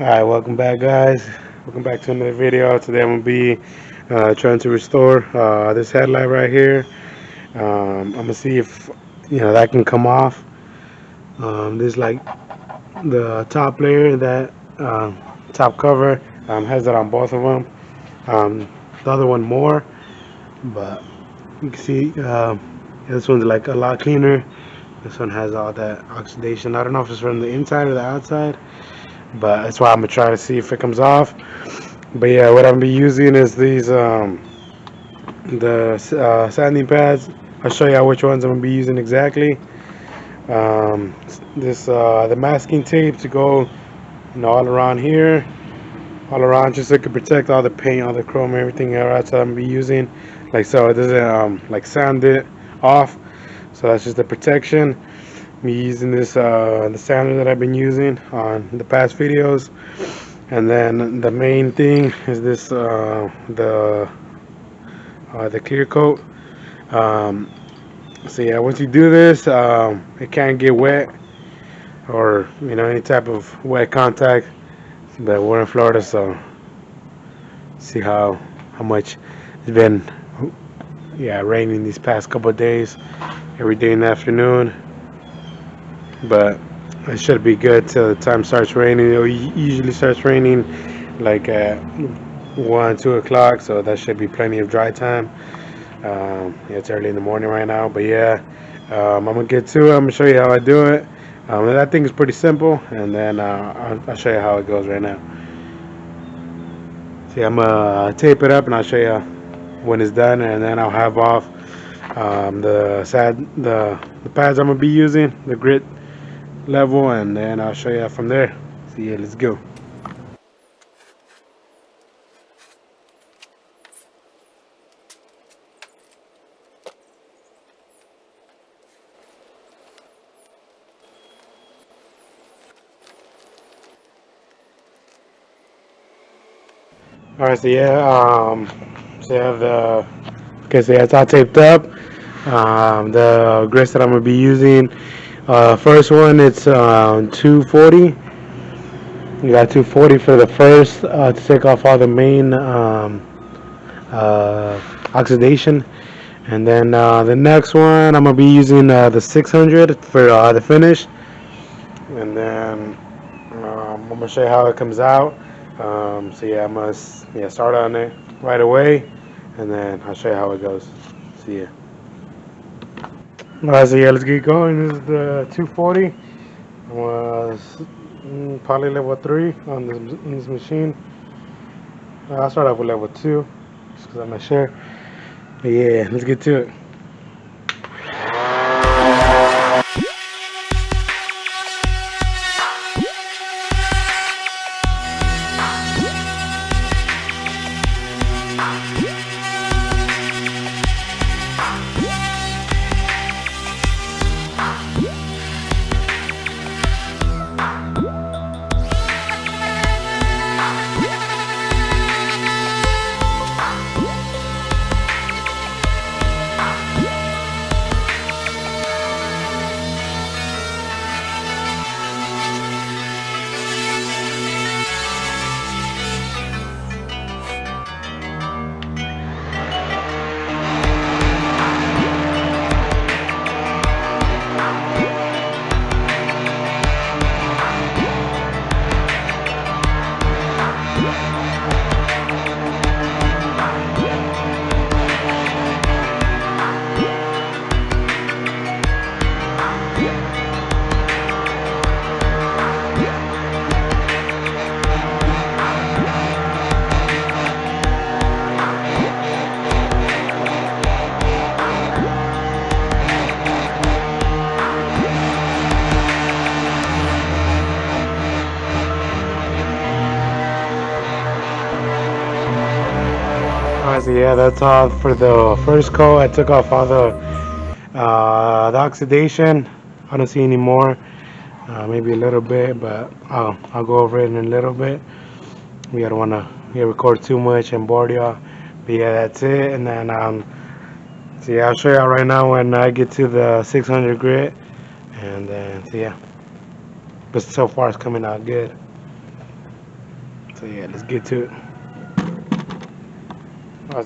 Alright, welcome back, guys. Welcome back to another video. Today I'm gonna be trying to restore this headlight right here. I'm gonna see if that can come off. This like the top layer, that top cover has that on both of them. The other one more, but you can see this one's like a lot cleaner. This one has all that oxidation. I don't know if it's from the inside or the outside, but that's why I'm gonna try to see if it comes off. But yeah, what I'm gonna be using is these the sanding pads. I'll show you which ones I'm gonna be using exactly. This the masking tape to go all around here, all around, just so it can protect all the paint, all the chrome, everything else that I'm gonna be using. Like so, it doesn't like sand it off. So that's just the protection. Me using this the sander that I've been using on the past videos. And then the main thing is this the clear coat. Um, so yeah, once you do this, it can't get wet or any type of wet contact. But we're in Florida, so see how much it's been raining these past couple of days, every day in the afternoon. But it should be good till the time starts raining. It usually starts raining like at 1, 2 o'clock, so that should be plenty of dry time. It's early in the morning right now, but yeah, I'm gonna get to it. I'm gonna show you how I do it. That thing is pretty simple, and then I'll show you how it goes right now. See, I'm gonna tape it up, and I'll show you when it's done, and then I'll have off the pads I'm gonna be using, the grit level, and then I'll show you from there. So yeah, let's go. All right, so yeah, so you have the okay, so yeah, it's all taped up. The grits that I'm gonna be using, first one it's 240. You got 240 for the first to take off all the main oxidation, and then the next one I'm gonna be using the 600 for the finish, and then I'm gonna show you how it comes out. So yeah, I must start on it right away, and then I'll show you how it goes. See ya. Alright, so yeah, let's get going. This is the 240. Was probably level 3 on this machine. I'll start off with level 2, just because I'm not sure. But yeah, let's get to it. Alright, so yeah, that's all for the first coat. I took off all the oxidation. I don't see any more. Maybe a little bit, but I'll go over it in a little bit. We don't want to record too much and bore y'all. But yeah, that's it. And then so yeah, I'll show y'all right now when I get to the 600 grit. And then so yeah, but so far it's coming out good. So yeah, let's get to it.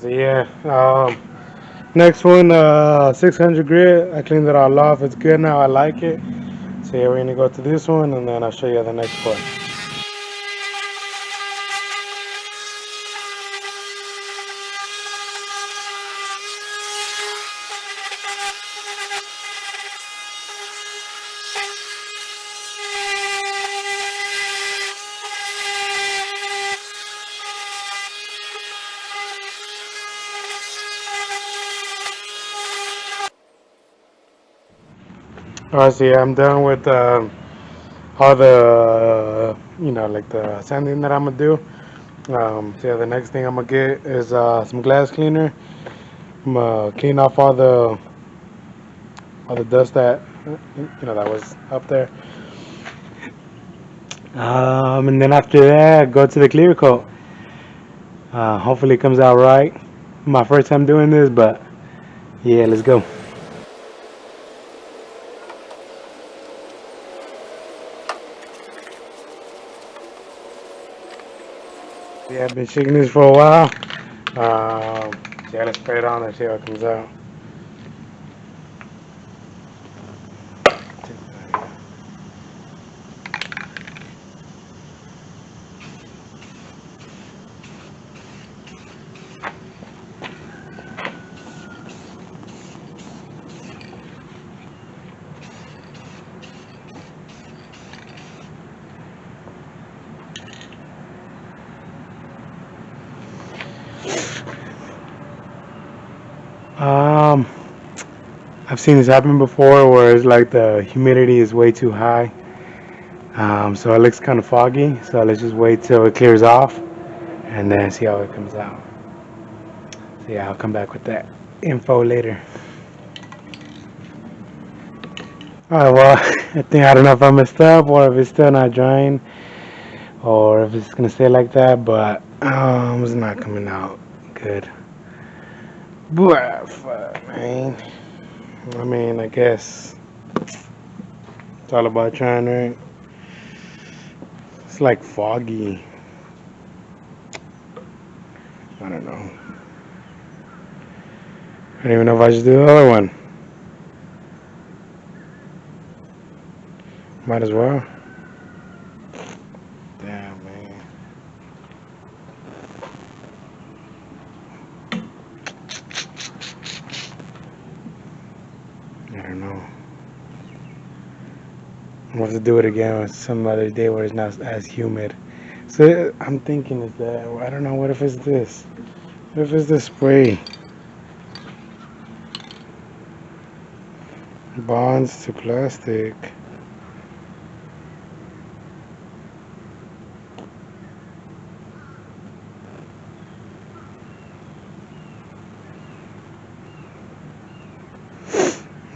So yeah, next one, 600 grit. I cleaned it all off. It's good now. I like it. So yeah, we're gonna go to this one, and then I'll show you the next part. Alright, so yeah, I'm done with all the, like the sanding that I'm gonna do. So yeah, the next thing I'm gonna get is some glass cleaner. I'm gonna clean off all the dust that, that was up there. And then after that, go to the clear coat. Hopefully it comes out right. My first time doing this, but yeah, let's go. Yeah, I've been shaking this for a while. Yeah, let's spray it on and see how it comes out. Um, I've seen this happen before where it's like the humidity is way too high. So it looks kind of foggy. So let's just wait till it clears off and then see how it comes out. So yeah, I'll come back with that info later. Alright, well, I don't know if I messed up or if it's still not drying or if it's gonna stay like that, but it's not coming out good. But fuck, man. I mean, I guess it's all about trying, right? It's like foggy. I don't know. I don't even know if I should do the other one. Might as well. Damn, man. I don't know. We'll have to do it again some other day where it's not as humid. So I'm thinking is that, I don't know, what if it's this? What if it's the spray? Bonds to plastic.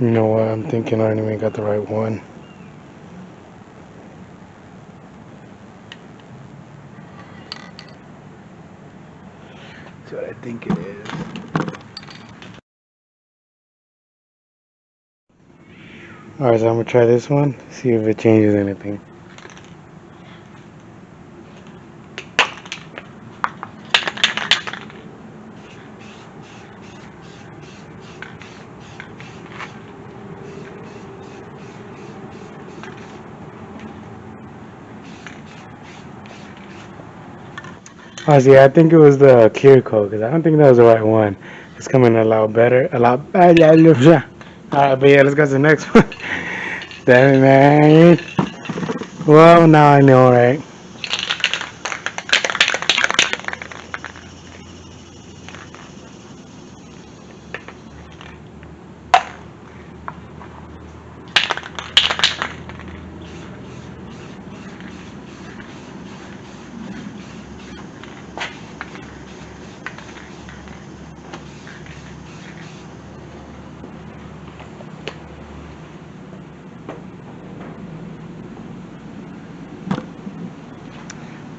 You know what? I'm thinking I don't even got the right one. That's what I think it is. Alright, so I'm gonna try this one, see if it changes anything. Honestly, I think it was the clear coat because I don't think that was the right one. It's coming a lot better, a lot better. Alright, but yeah, let's go to the next one. Damn it, man. Well, now I know, right?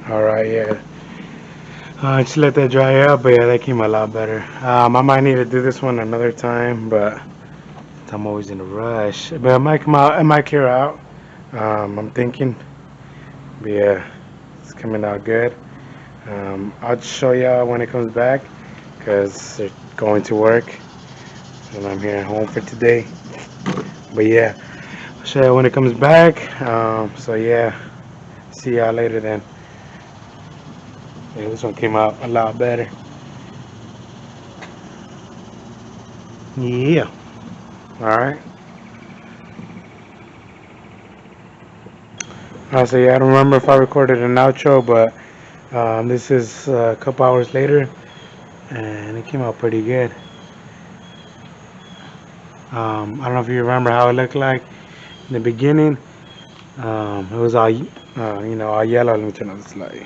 Alright, yeah. Just let that dry up, but yeah, that came a lot better. I might need to do this one another time, but I'm always in a rush. But it might come out, it might clear out. I'm thinking, but yeah, it's coming out good. I'll show y'all when it comes back because they're going to work and I'm here at home for today. But yeah, I'll show you when it comes back. So yeah, see y'all later then. Yeah, this one came out a lot better. Yeah. All right. So yeah, I don't remember if I recorded an outro, but this is a couple hours later, and it came out pretty good. I don't know if you remember how it looked like in the beginning. It was all, all yellow. Let me turn on this light.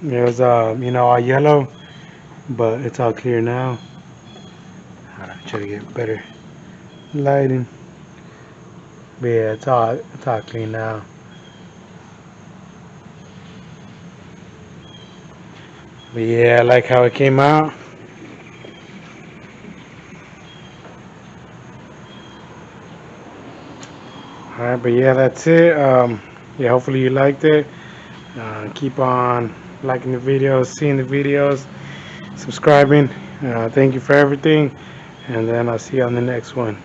It was, all yellow, but it's all clear now. Hold on, try to get better lighting. But yeah, it's all clean now. But yeah, I like how it came out. All right, but yeah, that's it. Yeah, hopefully you liked it. Keep on liking the videos, seeing the videos, subscribing. Thank you for everything, and then I'll see you on the next one.